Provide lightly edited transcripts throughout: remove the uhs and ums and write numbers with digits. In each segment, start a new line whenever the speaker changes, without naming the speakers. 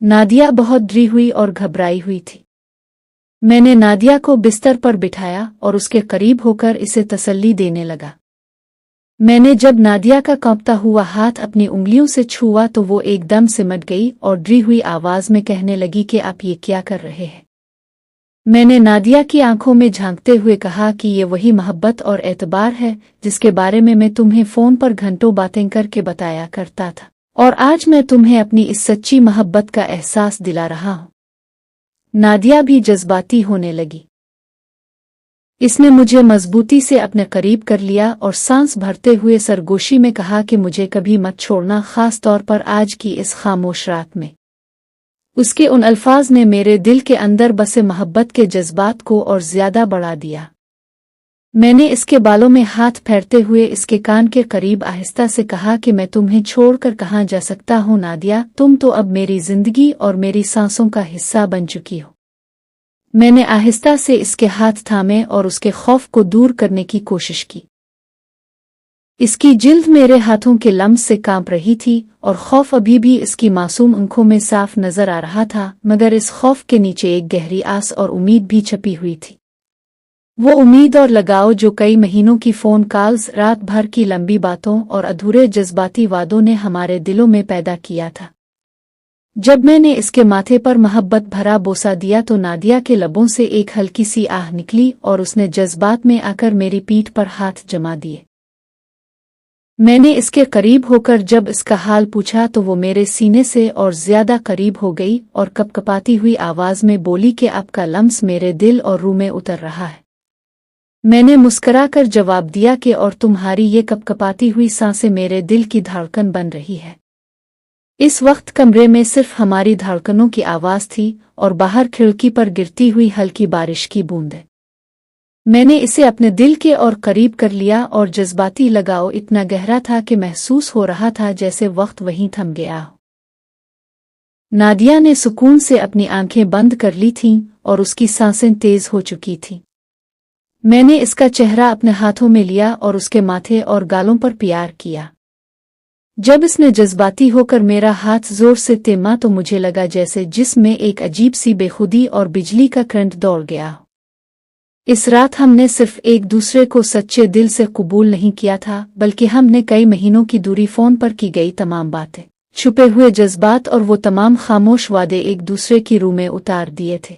नादिया बहुत डरी हुई और घबराई हुई थी। मैंने नादिया को बिस्तर पर बिठाया और उसके करीब होकर इसे तसल्ली देने लगा। मैंने जब नादिया का कांपता हुआ हाथ अपनी उंगलियों से छुआ तो वो एकदम सिमट गई और डरी हुई आवाज में कहने लगी कि आप ये क्या कर रहे हैं। मैंने नादिया की आंखों में झांकते हुए कहा कि ये वही मोहब्बत और एतबार है जिसके बारे में मैं तुम्हें फोन पर घंटों बातें करके बताया करता था, और आज मैं तुम्हें अपनी इस सच्ची मोहब्बत का एहसास दिला रहा हूं। नादिया भी जज्बाती होने लगी। इसने मुझे मजबूती से अपने करीब कर लिया और सांस भरते हुए सरगोशी में कहा कि मुझे कभी मत छोड़ना, खास तौर पर आज की इस खामोश रात में। उसके उन अल्फाज ने मेरे दिल के अंदर बसे मोहब्बत के जज्बात को और ज्यादा बढ़ा दिया। मैंने इसके बालों में हाथ फेरते हुए इसके कान के करीब आहिस्ता से कहा कि मैं तुम्हें छोड़कर कहाँ जा सकता हूँ नादिया, तुम तो अब मेरी जिंदगी और मेरी सांसों का हिस्सा बन चुकी हो। मैंने आहिस्ता से इसके हाथ थामे और उसके खौफ को दूर करने की कोशिश की। इसकी जिल्द मेरे हाथों के लम्स से कांप रही थी और खौफ अभी भी इसकी मासूम आंखों में साफ नजर आ रहा था, मगर इस खौफ के नीचे एक गहरी आस और उम्मीद भी छपी हुई थी। वो उम्मीद और लगाव जो कई महीनों की फोन कॉल्स, रात भर की लंबी बातों और अधूरे जज्बाती वादों ने हमारे दिलों में पैदा किया था। जब मैंने इसके माथे पर मोहब्बत भरा बोसा दिया तो नादिया के लबों से एक हल्की सी आह निकली और उसने जज्बात में आकर मेरी पीठ पर हाथ जमा दिए। मैंने इसके करीब होकर जब इसका हाल पूछा तो वो मेरे सीने से और ज्यादा करीब हो गई और कपकपाती हुई आवाज में बोली कि आपका लम्स मेरे दिल और रूह में उतर रहा है। मैंने मुस्कुराकर जवाब दिया कि और तुम्हारी ये कपकपाती हुई सांसें मेरे दिल की धड़कन बन रही है। इस वक्त कमरे में सिर्फ हमारी धड़कनों की आवाज थी और बाहर खिड़की पर गिरती हुई हल्की बारिश की बूंदें। मैंने इसे अपने दिल के और करीब कर लिया और जज्बाती लगाव इतना गहरा था कि महसूस हो रहा था जैसे वक्त वहीं थम गया हो। नादिया ने सुकून से अपनी आंखें बंद कर ली थीं और उसकी सांसें तेज हो चुकी थीं। मैंने इसका चेहरा अपने हाथों में लिया और उसके माथे और गालों पर प्यार किया। जब इसने जज्बाती होकर मेरा हाथ जोर से थमा तो मुझे लगा जैसे जिस्म में एक अजीब सी बेखुदी और बिजली का करंट दौड़ गया हो। इस रात हमने सिर्फ एक दूसरे को सच्चे दिल से कबूल नहीं किया था, बल्कि हमने कई महीनों की दूरी फोन पर की गई तमाम बातें, छुपे हुए जज्बात और वो तमाम खामोश वादे एक दूसरे की रूह में उतार दिए थे।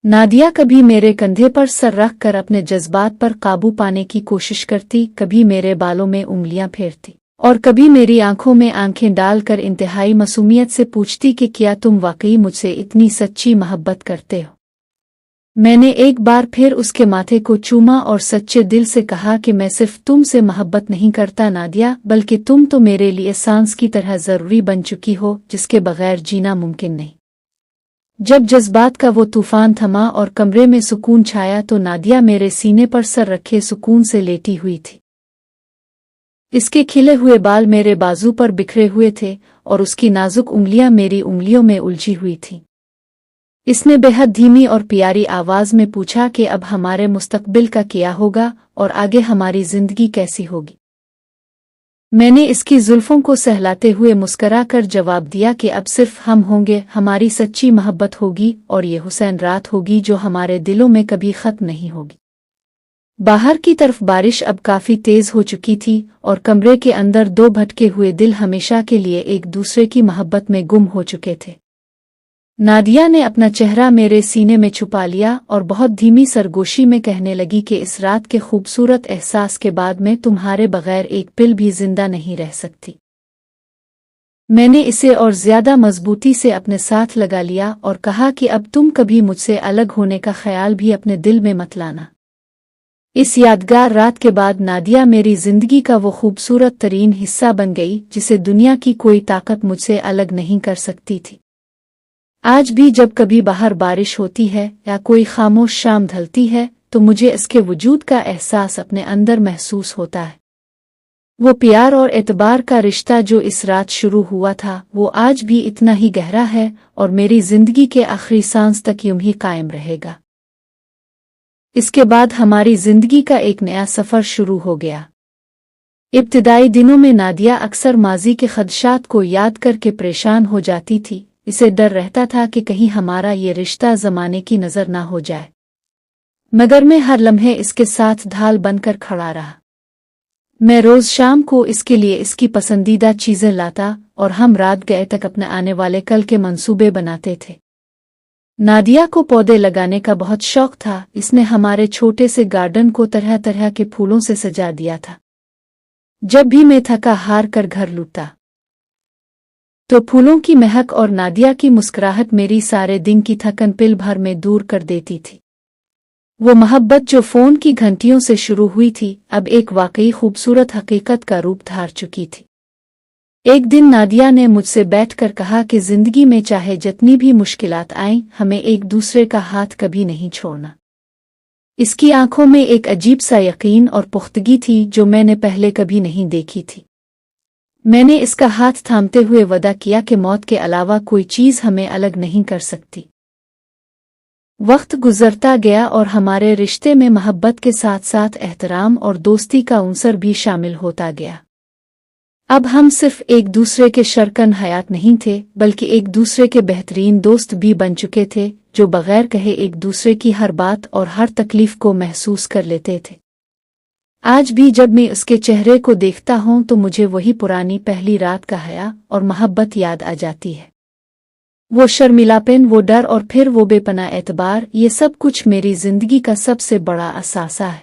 नादिया कभी मेरे कंधे पर सर रख कर अपने जज्बात पर काबू पाने की कोशिश करती, कभी मेरे बालों में उंगलियां फेरती और कभी मेरी आंखों में आंखें डालकर इंतहाई मासूमियत से पूछती कि क्या तुम वाकई मुझसे इतनी सच्ची मोहब्बत करते हो। मैंने एक बार फिर उसके माथे को चूमा और सच्चे दिल से कहा कि मैं सिर्फ तुमसे मोहब्बत नहीं करता नादिया, बल्कि तुम तो मेरे लिए सांस की तरह जरूरी बन चुकी हो जिसके बगैर जीना मुमकिन नहीं। जब जज्बात का वो तूफान थमा और कमरे में सुकून छाया तो नादिया मेरे सीने पर सर रखे सुकून से लेटी हुई थी। इसके खिले हुए बाल मेरे बाजू पर बिखरे हुए थे और उसकी नाजुक उंगलियां मेरी उंगलियों में उलझी हुई थीं। इसने बेहद धीमी और प्यारी आवाज में पूछा कि अब हमारे मुस्तकबिल का क्या होगा और आगे हमारी जिंदगी कैसी होगी। मैंने इसकी जुल्फों को सहलाते हुए मुस्करा कर जवाब दिया कि अब सिर्फ हम होंगे, हमारी सच्ची मोहब्बत होगी और ये हुसैन रात होगी जो हमारे दिलों में कभी खत्म नहीं होगी। बाहर की तरफ बारिश अब काफी तेज हो चुकी थी और कमरे के अंदर दो भटके हुए दिल हमेशा के लिए एक दूसरे की मोहब्बत में गुम हो चुके थे। नादिया ने अपना चेहरा मेरे सीने में छुपा लिया और बहुत धीमी सरगोशी में कहने लगी कि इस रात के खूबसूरत एहसास के बाद मैं तुम्हारे बगैर एक पल भी जिंदा नहीं रह सकती। मैंने इसे और ज्यादा मजबूती से अपने साथ लगा लिया और कहा कि अब तुम कभी मुझसे अलग होने का ख्याल भी अपने दिल में मत लाना। इस यादगार रात के बाद नादिया मेरी जिंदगी का वो खूबसूरत तरीन हिस्सा बन गई जिसे दुनिया की कोई ताकत मुझसे अलग नहीं कर सकती थी। आज भी जब कभी बाहर बारिश होती है या कोई खामोश शाम ढलती है तो मुझे इसके वजूद का एहसास अपने अंदर महसूस होता है। वो प्यार और एतबार का रिश्ता जो इस रात शुरू हुआ था वो आज भी इतना ही गहरा है और मेरी जिंदगी के आखिरी सांस तक यूं ही कायम रहेगा। इसके बाद हमारी जिंदगी का एक नया सफर शुरू हो गया। इब्तिदाई दिनों में नादिया अक्सर माजी के खदशात को याद करके परेशान हो जाती थी। इसे डर रहता था कि कहीं हमारा ये रिश्ता ज़माने की नज़र ना हो जाए, मगर मैं हर लम्हे इसके साथ ढाल बनकर खड़ा रहा। मैं रोज़ शाम को इसके लिए इसकी पसंदीदा चीज़ें लाता और हम रात गए तक अपने आने वाले कल के मंसूबे बनाते थे। नादिया को पौधे लगाने का बहुत शौक था। इसने हमारे छोटे से गार्डन को तरह तरह के फूलों से सजा दिया था। जब भी मैं थका हार कर घर लौटता तो फूलों की महक और नादिया की मुस्कुराहट मेरी सारे दिन की थकन पल भर में दूर कर देती थी। वो मोहब्बत जो फ़ोन की घंटियों से शुरू हुई थी, अब एक वाकई खूबसूरत हकीकत का रूप धार चुकी थी। एक दिन नादिया ने मुझसे बैठकर कहा कि ज़िंदगी में चाहे जितनी भी मुश्किलात आएं, हमें एक दूसरे का हाथ कभी नहीं छोड़ना। इसकी आंखों में एक अजीब सा यकीन और पुख्तगी थी जो मैंने पहले कभी नहीं देखी थी। मैंने इसका हाथ थामते हुए वादा किया कि मौत के अलावा कोई चीज़ हमें अलग नहीं कर सकती। वक्त गुजरता गया और हमारे रिश्ते में मोहब्बत के साथ साथ एहतराम और दोस्ती का उनसर भी शामिल होता गया। अब हम सिर्फ एक दूसरे के शरकन हयात नहीं थे, बल्कि एक दूसरे के बेहतरीन दोस्त भी बन चुके थे, जो बगैर कहे एक दूसरे की हर बात और हर तकलीफ को महसूस कर लेते थे। आज भी जब मैं उसके चेहरे को देखता हूं तो मुझे वही पुरानी पहली रात का हया और मोहब्बत याद आ जाती है। वो शर्मिलापन, वो डर और फिर वो बेपनाह एतबार, ये सब कुछ मेरी जिंदगी का सबसे बड़ा असासा है।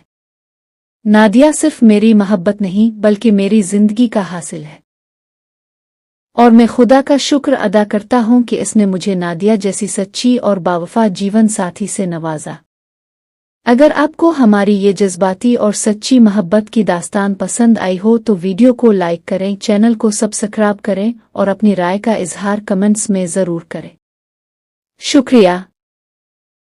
नादिया सिर्फ मेरी मोहब्बत नहीं बल्कि मेरी जिंदगी का हासिल है, और मैं खुदा का शुक्र अदा करता हूं कि इसने मुझे नादिया जैसी सच्ची और बावफा जीवन साथी से नवाजा। अगर आपको हमारी ये जज्बाती और सच्ची मोहब्बत की दास्तान पसंद आई हो तो वीडियो को लाइक करें, चैनल को सब्सक्राइब करें और अपनी राय का इजहार कमेंट्स में ज़रूर करें। शुक्रिया।